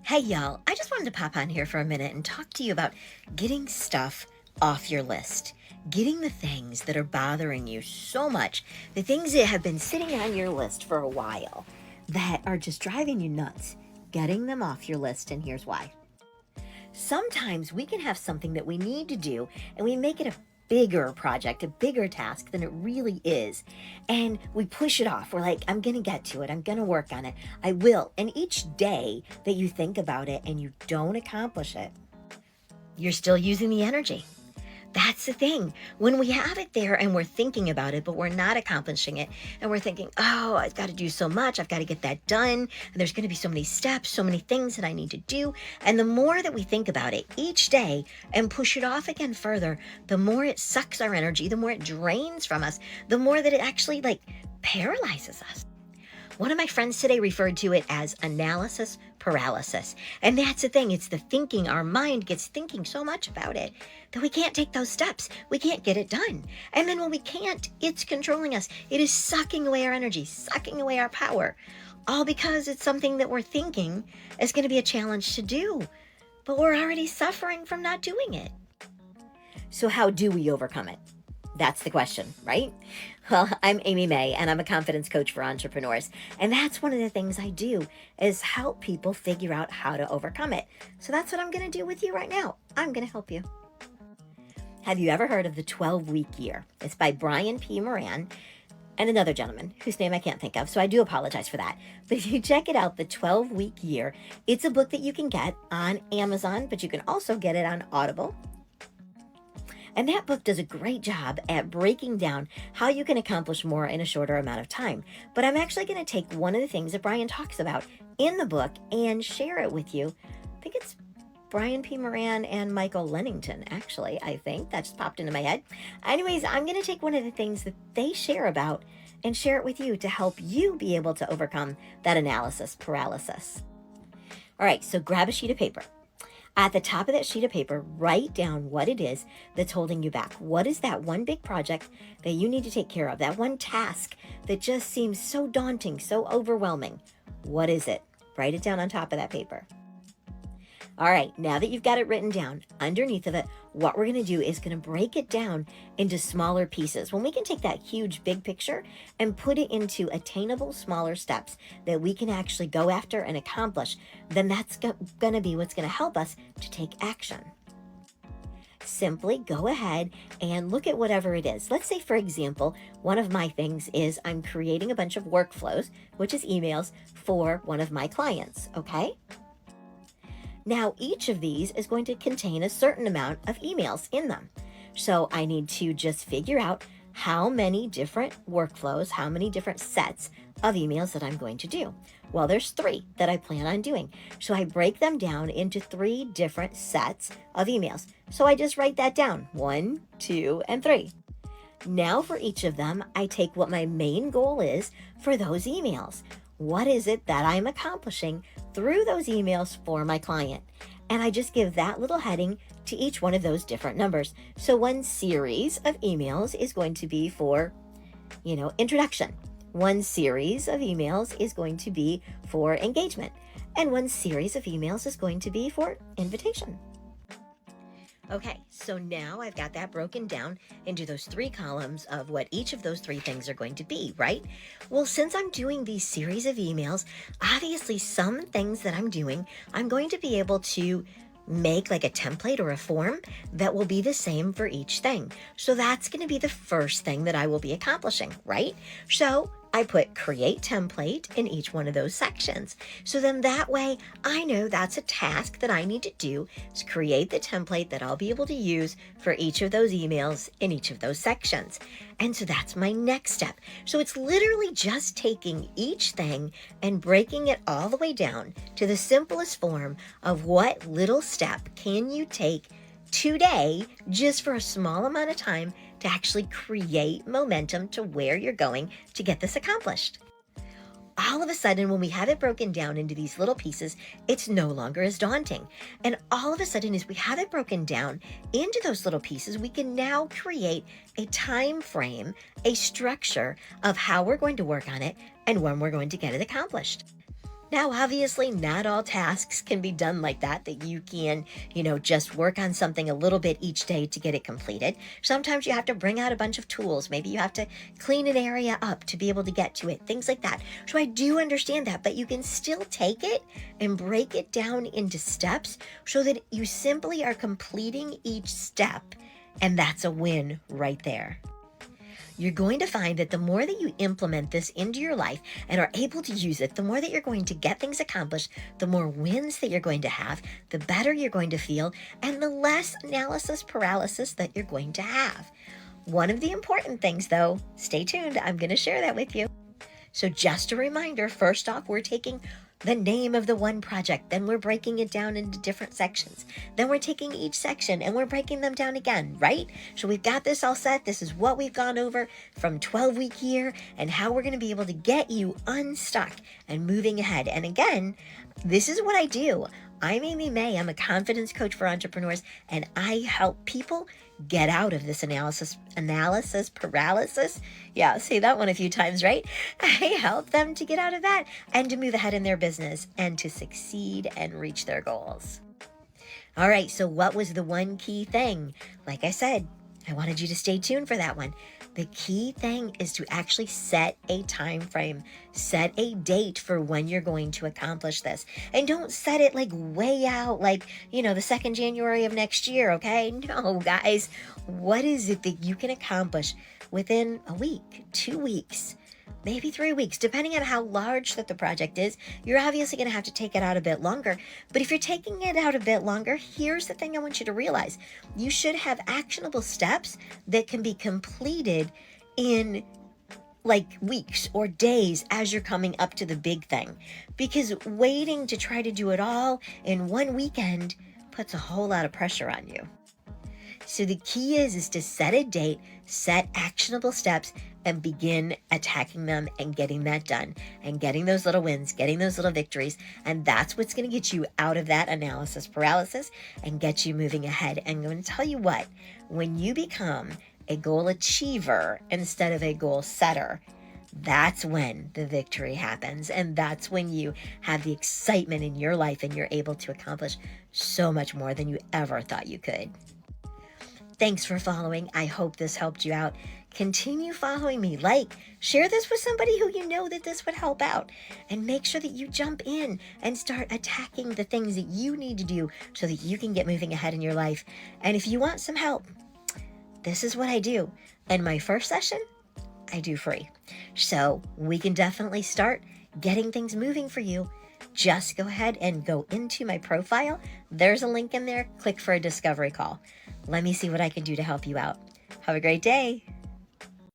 Hey y'all, I just wanted to pop on here for a minute and talk to you about getting stuff off your list. Getting the things that are bothering you so much, the things that have been sitting on your list for a while that are just driving you nuts. Getting them off your list, and here's why. Sometimes we can have something that we need to do and we make it a bigger project, a bigger task than it really is. And we push it off. We're like, I'm going to get to it. I'm going to work on it. I will. And each day that you think about it and you don't accomplish it, you're still using the energy. That's the thing. When we have it there and we're thinking about it, but we're not accomplishing it, and we're thinking, oh, I've got to do so much. I've got to get that done. And there's going to be so many steps, so many things that I need to do. And the more that we think about it each day and push it off again further, the more it sucks our energy, the more it drains from us, the more that it actually paralyzes us. One of my friends today referred to it as analysis paralysis. And that's the thing. It's the thinking. Our mind gets thinking so much about it that we can't take those steps. We can't get it done. And then when we can't, it's controlling us. It is sucking away our energy, sucking away our power, all because it's something that we're thinking is going to be a challenge to do. But we're already suffering from not doing it. So how do we overcome it? That's the question, right? Well, I'm Amy May, and I'm a confidence coach for entrepreneurs. And that's one of the things I do is help people figure out how to overcome it. So that's what I'm going to do with you right now. I'm going to help you. Have you ever heard of the 12-week year? It's by Brian P. Moran and another gentleman whose name I can't think of, so I do apologize for that. But if you check it out, the 12-week year, it's a book that you can get on Amazon, but you can also get it on Audible. And that book does a great job at breaking down how you can accomplish more in a shorter amount of time. But I'm actually going to take one of the things that Brian talks about in the book and share it with you. I think it's Brian P. Moran and Michael Lennington, actually, I think. That just popped into my head. Anyways, I'm going to take one of the things that they share about and share it with you to help you be able to overcome that analysis paralysis. All right, so grab a sheet of paper. At the top of that sheet of paper, write down what it is that's holding you back. What is that one big project that you need to take care of? That one task that just seems so daunting, so overwhelming. What is it? Write it down on top of that paper. All right, now that you've got it written down, underneath of it, what we're going to do is going to break it down into smaller pieces. When we can take that huge big picture and put it into attainable smaller steps that we can actually go after and accomplish, then that's going to be what's going to help us to take action. Simply go ahead and look at whatever it is. Let's say, for example, one of my things is I'm creating a bunch of workflows, which is emails for one of my clients, okay? Now, each of these is going to contain a certain amount of emails in them. So I need to just figure out how many different workflows, how many different sets of emails that I'm going to do. Well, there's 3 that I plan on doing. So I break them down into 3 different sets of emails. So I just write that down, 1, 2, and 3. Now for each of them, I take what my main goal is for those emails. What is it that I'm accomplishing through those emails for my client? And I just give that little heading to each one of those different numbers. So one series of emails is going to be for, introduction. One series of emails is going to be for engagement. And one series of emails is going to be for invitation. Okay, so now I've got that broken down into those 3 columns of what each of those 3 things are going to be, right? Well, since I'm doing these series of emails, obviously some things that I'm doing, I'm going to be able to make like a template or a form that will be the same for each thing. So that's going to be the first thing that I will be accomplishing, right? So I put create template in each one of those sections. So then that way I know that's a task that I need to do, is create the template that I'll be able to use for each of those emails in each of those sections. And so that's my next step. So it's literally just taking each thing and breaking it all the way down to the simplest form of what little step can you take today just for a small amount of time to actually create momentum to where you're going to get this accomplished. All of a sudden, when we have it broken down into these little pieces, it's no longer as daunting. And all of a sudden, as we have it broken down into those little pieces, we can now create a time frame, a structure of how we're going to work on it and when we're going to get it accomplished. Now, obviously, not all tasks can be done like that you can, just work on something a little bit each day to get it completed. Sometimes you have to bring out a bunch of tools. Maybe you have to clean an area up to be able to get to it, things like that. So I do understand that, but you can still take it and break it down into steps so that you simply are completing each step. And that's a win right there. You're going to find that the more that you implement this into your life and are able to use it, the more that you're going to get things accomplished, the more wins that you're going to have, the better you're going to feel, and the less analysis paralysis that you're going to have. One of the important things, though, stay tuned, I'm going to share that with you. So just a reminder, first off, we're taking the name of the one project, then we're breaking it down into different sections. Then we're taking each section and we're breaking them down again, right? So we've got this all set. This is what we've gone over from 12-week year and how we're going to be able to get you unstuck and moving ahead. And again, this is what I do. I'm Amy May. I'm a confidence coach for entrepreneurs, and I help people get out of this analysis paralysis. Yeah, say that one a few times, right? I help them to get out of that and to move ahead in their business and to succeed and reach their goals. All right, so what was the one key thing? Like I said, I wanted you to stay tuned for that one. The key thing is to actually set a time frame, set a date for when you're going to accomplish this. And don't set it like way out, like, the 2nd January of next year, okay? No, guys, what is it that you can accomplish within a week, 2 weeks, maybe 3 weeks, depending on how large that the project is? You're obviously going to have to take it out a bit longer. But if you're taking it out a bit longer, here's the thing I want you to realize. You should have actionable steps that can be completed in like weeks or days as you're coming up to the big thing. Because waiting to try to do it all in one weekend puts a whole lot of pressure on you. So the key is to set a date, set actionable steps, and begin attacking them and getting that done and getting those little wins, getting those little victories. And that's what's going to get you out of that analysis paralysis and get you moving ahead. And I'm going to tell you what, when you become a goal achiever instead of a goal setter, that's when the victory happens. And that's when you have the excitement in your life and you're able to accomplish so much more than you ever thought you could. Thanks for following. I hope this helped you out. Continue following me. Share this with somebody who you know that this would help out. And make sure that you jump in and start attacking the things that you need to do so that you can get moving ahead in your life. And if you want some help, this is what I do. In my first session, I do free. So we can definitely start getting things moving for you. Just go ahead and go into my profile. There's a link in there. Click for a discovery call. Let me see what I can do to help you out. Have a great day.